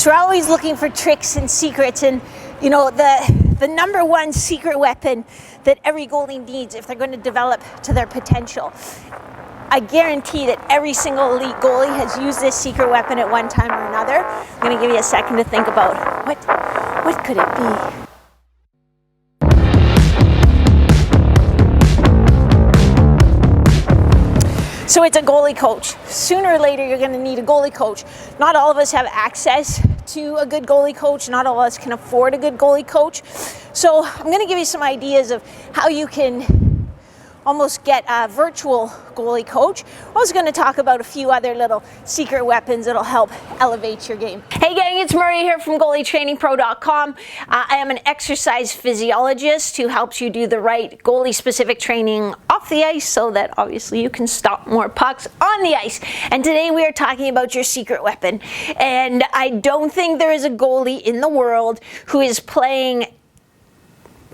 So we're always looking for tricks and secrets, and you know, the number one secret weapon that every goalie needs if they're going to develop to their potential. I guarantee that every single elite goalie has used this secret weapon at one time or another. I'm going to give you a second to think about what could it be? So it's a goalie coach. Sooner or later, you're going to need a goalie coach. Not all of us have access to a good goalie coach. Not all of us can afford a good goalie coach. So I'm going to give you some ideas of how you can almost get a virtual goalie coach. I'm also going to talk about a few other little secret weapons that'll help elevate your game. Hey gang, it's Maria here from GoalieTrainingPro.com. I am an exercise physiologist who helps you do the right goalie specific training off the ice so that obviously you can stop more pucks on the ice. And today we are talking about your secret weapon. And I don't think there is a goalie in the world who is playing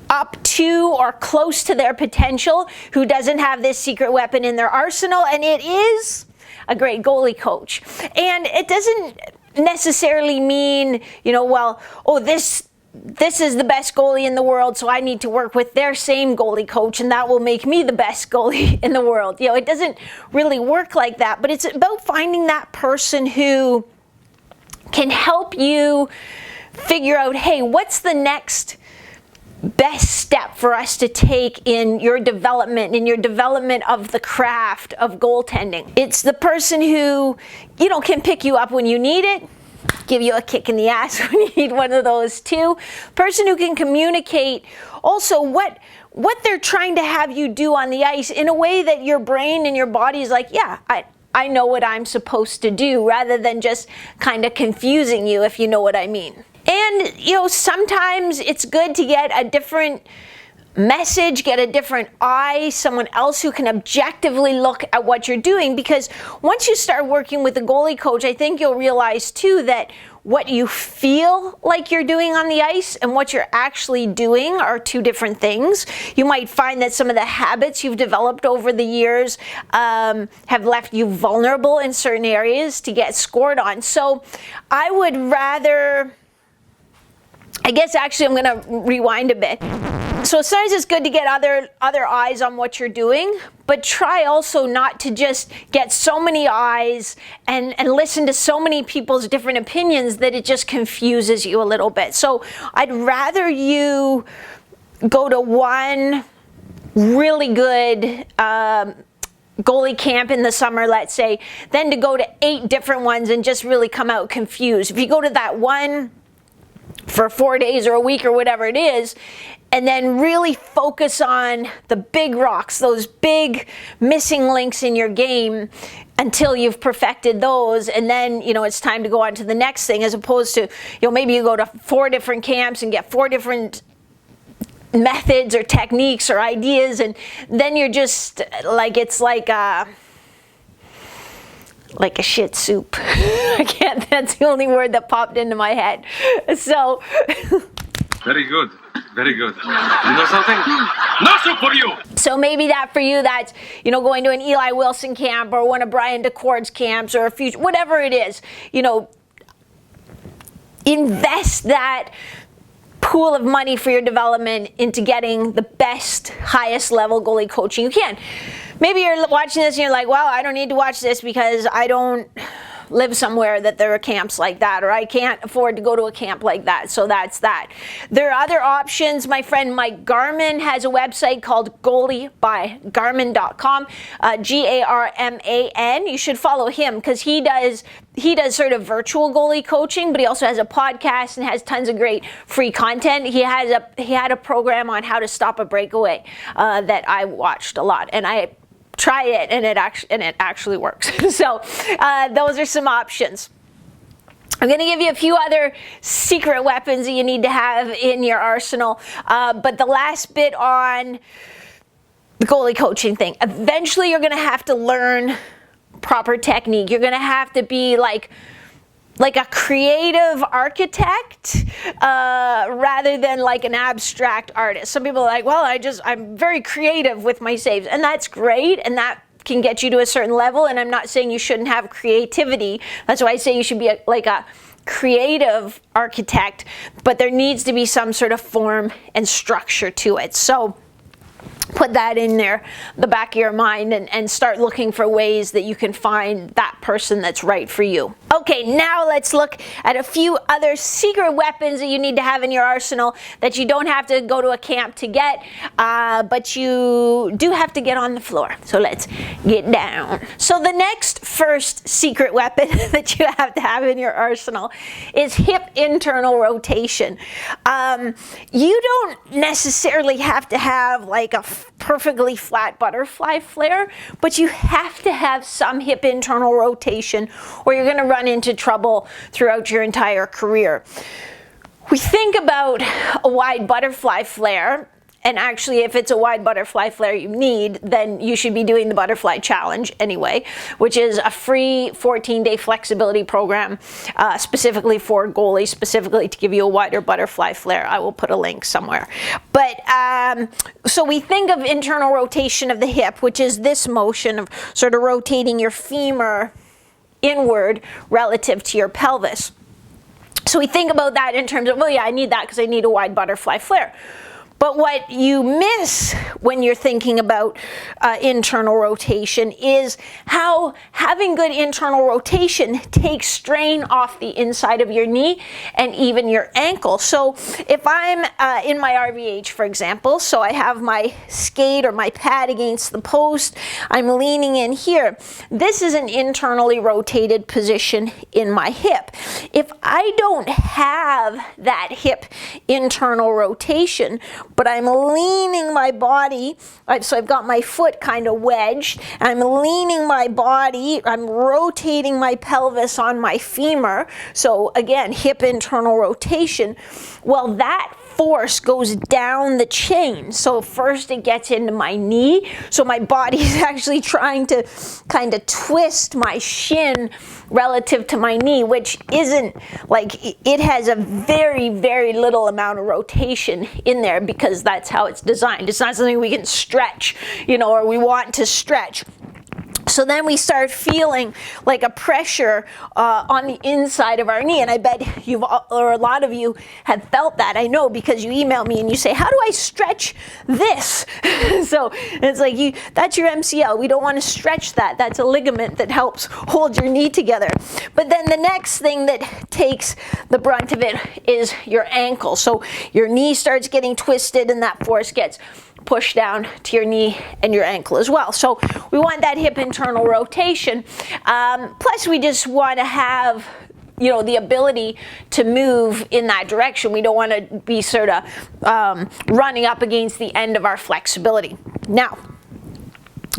up to or close to their potential who doesn't have this secret weapon in their arsenal, and it is a great goalie coach. And it doesn't necessarily mean, you know, well, oh, this is the best goalie in the world, so I need to work with their same goalie coach and that will make me the best goalie in the world. You know, it doesn't really work like that, but it's about finding that person who can help you figure out, hey, what's the next best step for us to take in your development of the craft of goaltending. It's the person who, you know, can pick you up when you need it, give you a kick in the ass when you need one of those too. Person who can communicate also what they're trying to have you do on the ice in a way that your brain and your body is like, yeah, I know what I'm supposed to do, rather than just kind of confusing you, if you know what I mean. And, you know, sometimes it's good to get a different message, get a different eye, someone else who can objectively look at what you're doing, because once you start working with a goalie coach, I think you'll realize too that what you feel like you're doing on the ice and what you're actually doing are two different things. You might find that some of the habits you've developed over the years have left you vulnerable in certain areas to get scored on. So I would rather, I guess actually I'm going to rewind a bit. So sometimes it's good to get other eyes on what you're doing, but try also not to just get so many eyes and listen to so many people's different opinions that it just confuses you a little bit. So I'd rather you go to one really good goalie camp in the summer, let's say, than to go to 8 different ones and just really come out confused. If you go to that one for 4 days or a week or whatever it is, and then really focus on the big rocks, those big missing links in your game until you've perfected those, and then, you know, it's time to go on to the next thing, as opposed to, you know, maybe you go to 4 different camps and get 4 different methods or techniques or ideas, and then you're just like, it's like a shit soup. That's the only word that popped into my head. So very good. Very good. You know something? No soup for you! So maybe that for you, that's, you know, going to an Eli Wilson camp or one of Brian DeCord's camps or a future, whatever it is, you know, invest that pool of money for your development into getting the best, highest level goalie coaching you can. Maybe you're watching this and you're like, well, I don't need to watch this because I don't live somewhere that there are camps like that, or I can't afford to go to a camp like that, so that's that. There are other options. My friend Mike Garman has a website called GoalieByGarman.com, Garman. You should follow him because he does sort of virtual goalie coaching, but he also has a podcast and has tons of great free content. He had a program on how to stop a breakaway that I watched a lot, and I try it, and it actually works. So those are some options. I'm going to give you a few other secret weapons that you need to have in your arsenal. But the last bit on the goalie coaching thing, eventually you're going to have to learn proper technique. You're going to have to be like a creative architect rather than like an abstract artist. Some people are like, well, I'm very creative with my saves, and that's great, and that can get you to a certain level, and I'm not saying you shouldn't have creativity. That's why I say you should be like a creative architect, but there needs to be some sort of form and structure to it. So put that in there, the back of your mind, and start looking for ways that you can find that person that's right for you. Okay, now let's look at a few other secret weapons that you need to have in your arsenal that you don't have to go to a camp to get, but you do have to get on the floor. So let's get down. So the first secret weapon that you have to have in your arsenal is hip internal rotation. You don't necessarily have to have like a perfectly flat butterfly flare, but you have to have some hip internal rotation or you're going to run into trouble throughout your entire career. We think about a wide butterfly flare, and actually if it's a wide butterfly flare you need, then you should be doing the butterfly challenge anyway, which is a free 14-day flexibility program specifically for goalies, specifically to give you a wider butterfly flare. I will put a link somewhere. But so we think of internal rotation of the hip, which is this motion of sort of rotating your femur inward relative to your pelvis. So we think about that in terms of, well, yeah, I need that because I need a wide butterfly flare. But what you miss when you're thinking about internal rotation is how having good internal rotation takes strain off the inside of your knee and even your ankle. So if I'm in my RVH, for example, so I have my skate or my pad against the post, I'm leaning in here. This is an internally rotated position in my hip. If I don't have that hip internal rotation, but I'm leaning my body, so I've got my foot kind of wedged, and I'm leaning my body, I'm rotating my pelvis on my femur, so again, hip internal rotation. Well, that force goes down the chain. So first it gets into my knee, so my body is actually trying to kind of twist my shin relative to my knee, which isn't like, it has a very, very little amount of rotation in there because that's how it's designed. It's not something we can stretch, or we want to stretch. So then we start feeling like a pressure on the inside of our knee, and I bet you've, or a lot of you have felt that. I know because you email me and you say, how do I stretch this? So it's like, that's your MCL. We don't want to stretch that. That's a ligament that helps hold your knee together. But then the next thing that takes the brunt of it is your ankle. So your knee starts getting twisted and that force gets push down to your knee and your ankle as well. So we want that hip internal rotation. Plus we just want to have the ability to move in that direction. We don't want to be sort of running up against the end of our flexibility. Now,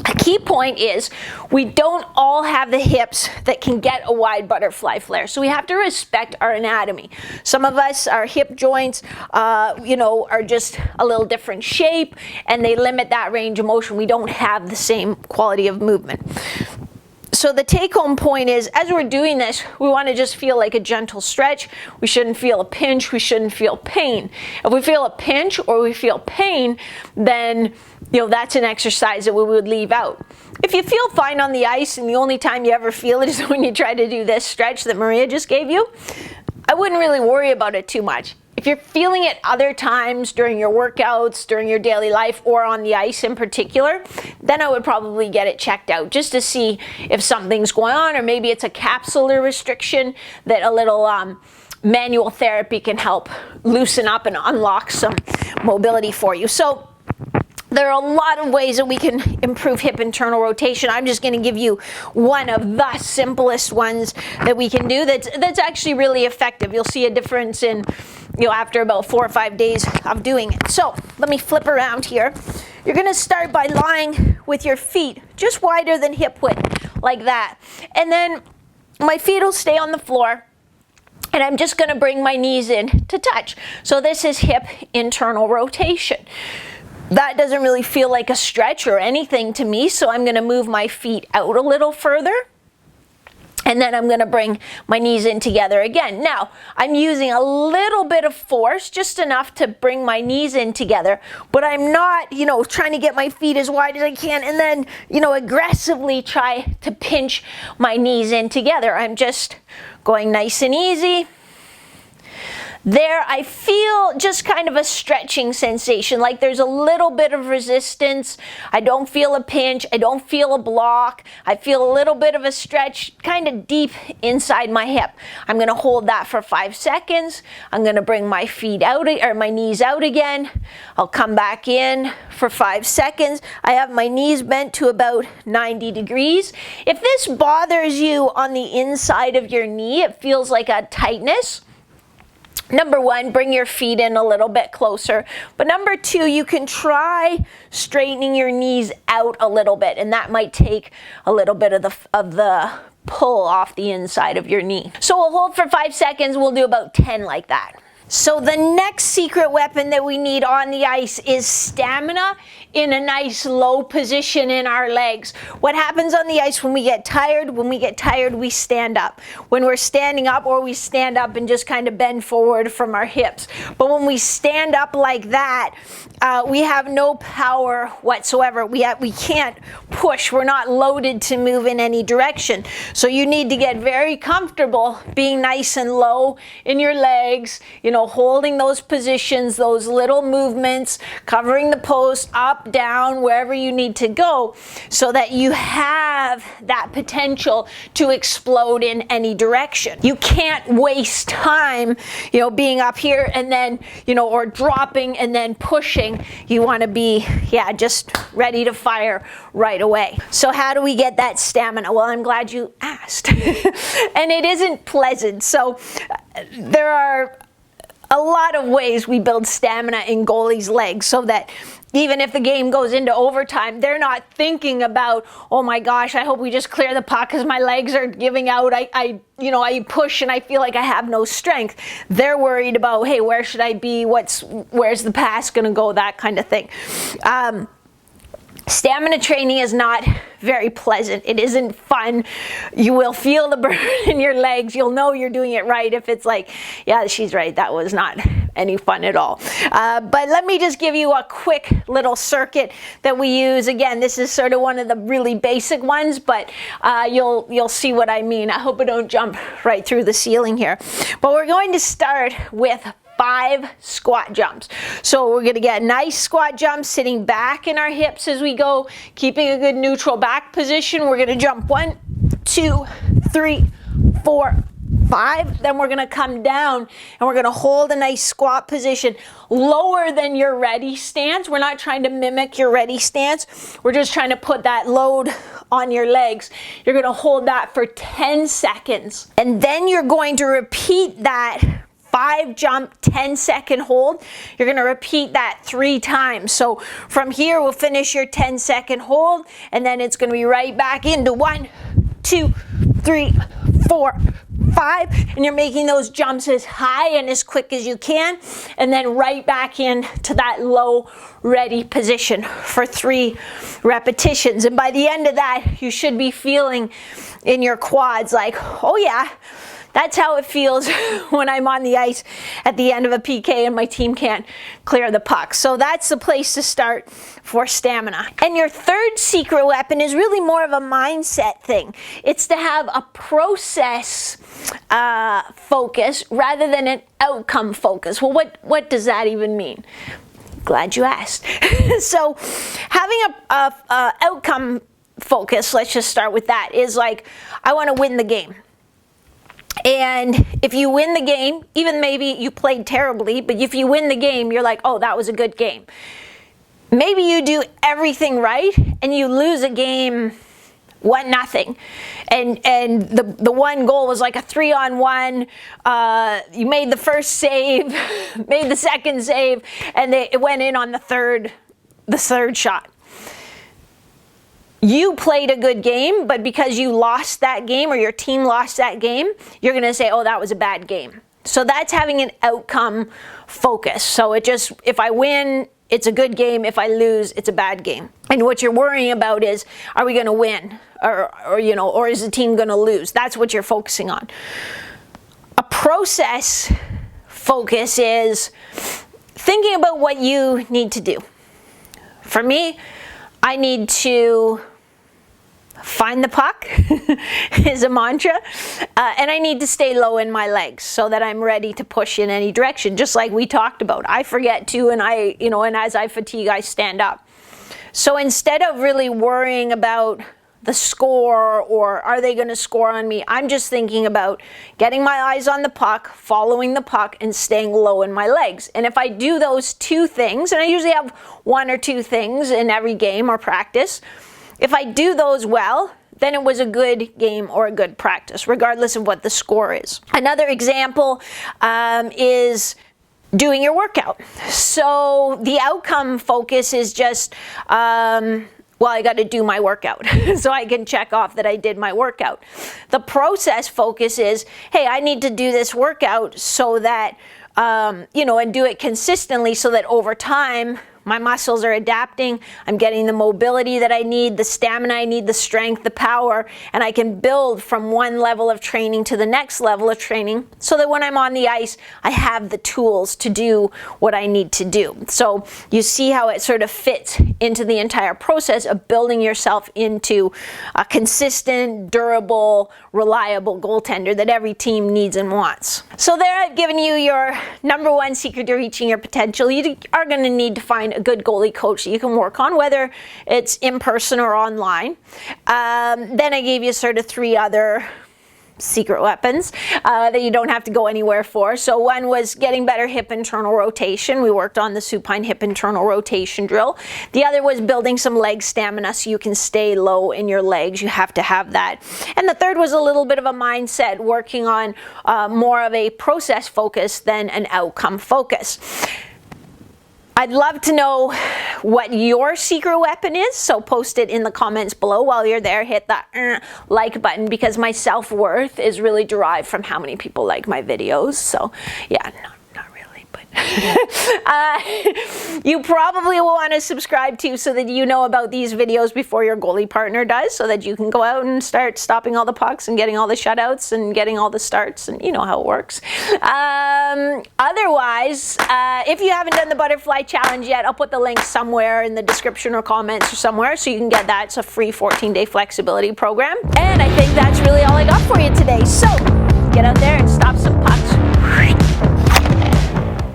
a key point is we don't all have the hips that can get a wide butterfly flare. So we have to respect our anatomy. Some of us, our hip joints, are just a little different shape and they limit that range of motion. We don't have the same quality of movement. So the take-home point is, as we're doing this, we want to just feel like a gentle stretch. We shouldn't feel a pinch. We shouldn't feel pain. If we feel a pinch or we feel pain, then that's an exercise that we would leave out. If you feel fine on the ice and the only time you ever feel it is when you try to do this stretch that Maria just gave you, I wouldn't really worry about it too much. If you're feeling it other times during your workouts, during your daily life, or on the ice in particular, then I would probably get it checked out just to see if something's going on, or maybe it's a capsular restriction that a little manual therapy can help loosen up and unlock some mobility for you. So there are a lot of ways that we can improve hip internal rotation. I'm just going to give you one of the simplest ones that we can do that's actually really effective. You'll see a difference in after about 4 or 5 days of doing it. So let me flip around here. You're going to start by lying with your feet just wider than hip width, like that. And then my feet will stay on the floor. And I'm just going to bring my knees in to touch. So this is hip internal rotation. That doesn't really feel like a stretch or anything to me, so I'm going to move my feet out a little further. And then I'm going to bring my knees in together again. Now, I'm using a little bit of force, just enough to bring my knees in together, but I'm not, trying to get my feet as wide as I can and then, aggressively try to pinch my knees in together. I'm just going nice and easy, There, I feel just kind of a stretching sensation, like there's a little bit of resistance. I don't feel a pinch. I don't feel a block. I feel a little bit of a stretch kind of deep inside my hip. I'm going to hold that for 5 seconds. I'm going to bring my feet out, or my knees out again. I'll come back in for 5 seconds. I have my knees bent to about 90 degrees. If this bothers you on the inside of your knee, it feels like a tightness. Number one, bring your feet in a little bit closer. But number two, you can try straightening your knees out a little bit, and that might take a little bit of the pull off the inside of your knee. So we'll hold for 5 seconds. We'll do about 10 like that. So the next secret weapon that we need on the ice is stamina in a nice low position in our legs. What happens on the ice when we get tired? When we get tired, we stand up. When we're standing up, or we stand up and just kind of bend forward from our hips. But when we stand up like that, we have no power whatsoever. We can't push. We're not loaded to move in any direction. So you need to get very comfortable being nice and low in your legs, holding those positions, those little movements, covering the post, up, down, wherever you need to go, so that you have that potential to explode in any direction. You can't waste time, being up here and then, or dropping and then pushing. You want to be, just ready to fire right away. So how do we get that stamina? Well, I'm glad you asked. And it isn't pleasant. So there are a lot of ways we build stamina in goalies' legs, so that even if the game goes into overtime, they're not thinking about, oh my gosh, I hope we just clear the puck because my legs are giving out. I push and I feel like I have no strength. They're worried about, hey, where should I be? Where's the pass going to go? That kind of thing. Stamina training is not very pleasant. It isn't fun. You will feel the burn in your legs. You'll know you're doing it right if it's like, yeah, she's right, that was not any fun at all. But let me just give you a quick little circuit that we use. Again, this is sort of one of the really basic ones, but you'll see what I mean. I hope I don't jump right through the ceiling here. But we're going to start with 5 squat jumps. So we're going to get nice squat jumps, sitting back in our hips as we go, keeping a good neutral back position. We're going to jump 1, 2, 3, 4, 5. Then we're going to come down and we're going to hold a nice squat position lower than your ready stance. We're not trying to mimic your ready stance. We're just trying to put that load on your legs. You're going to hold that for 10 seconds. And then you're going to repeat that 5 jump, 10-second hold. You're going to repeat that 3 times. So from here, we'll finish your 10-second hold, and then it's going to be right back into 1, 2, 3, 4, 5, and you're making those jumps as high and as quick as you can, and then right back into that low ready position for 3 repetitions. And by the end of that, you should be feeling in your quads like, oh yeah, that's how it feels when I'm on the ice at the end of a PK and my team can't clear the puck. So that's the place to start for stamina. And your third secret weapon is really more of a mindset thing. It's to have a process focus rather than an outcome focus. Well, what does that even mean? Glad you asked. So having a outcome focus, let's just start with that, is like, I want to win the game. And if you win the game, even maybe you played terribly, but if you win the game, you're like, oh, that was a good game. Maybe you do everything right and you lose a game 1-0. And the one goal was like a 3-on-1. You made the first save, made the second save, and it went in on the third shot. You played a good game, but because you lost that game or your team lost that game, you're going to say, oh, that was a bad game. So that's having an outcome focus. So if I win, it's a good game. If I lose, it's a bad game. And what you're worrying about is, are we going to win? Or is the team going to lose? That's what you're focusing on. A process focus is thinking about what you need to do. For me, I need to find the puck is a mantra, and I need to stay low in my legs so that I'm ready to push in any direction, just like we talked about. I forget too, and and as I fatigue, I stand up. So instead of really worrying about the score or are they going to score on me, I'm just thinking about getting my eyes on the puck, following the puck, and staying low in my legs. And if I do those two things, and I usually have one or two things in every game or practice, if I do those well, then it was a good game or a good practice, regardless of what the score is. Another example is doing your workout. So the outcome focus is just, well, I got to do my workout so I can check off that I did my workout. The process focus is, hey, I need to do this workout so that, and do it consistently so that over time, my muscles are adapting, I'm getting the mobility that I need, the stamina I need, the strength, the power, and I can build from one level of training to the next level of training so that when I'm on the ice, I have the tools to do what I need to do. So you see how it sort of fits into the entire process of building yourself into a consistent, durable, reliable goaltender that every team needs and wants. So there I've given you your number one secret to reaching your potential. You are going to need to find a good goalie coach that you can work on, whether it's in person or online. Then I gave you sort of 3 other secret weapons that you don't have to go anywhere for. So one was getting better hip internal rotation. We worked on the supine hip internal rotation drill. The other was building some leg stamina so you can stay low in your legs. You have to have that. And the third was a little bit of a mindset, working on more of a process focus than an outcome focus. I'd love to know what your secret weapon is, so post it in the comments below. While you're there, hit that like button, because my self-worth is really derived from how many people like my videos. So yeah, not really, but you probably will want to subscribe too, so that you know about these videos before your goalie partner does, so that you can go out and start stopping all the pucks and getting all the shutouts and getting all the starts, and you know how it works. Otherwise, if you haven't done the butterfly challenge yet, I'll put the link somewhere in the description or comments or somewhere so you can get that. It's a free 14-day flexibility program. And I think that's really all I got for you today. So get out there and stop some pucks.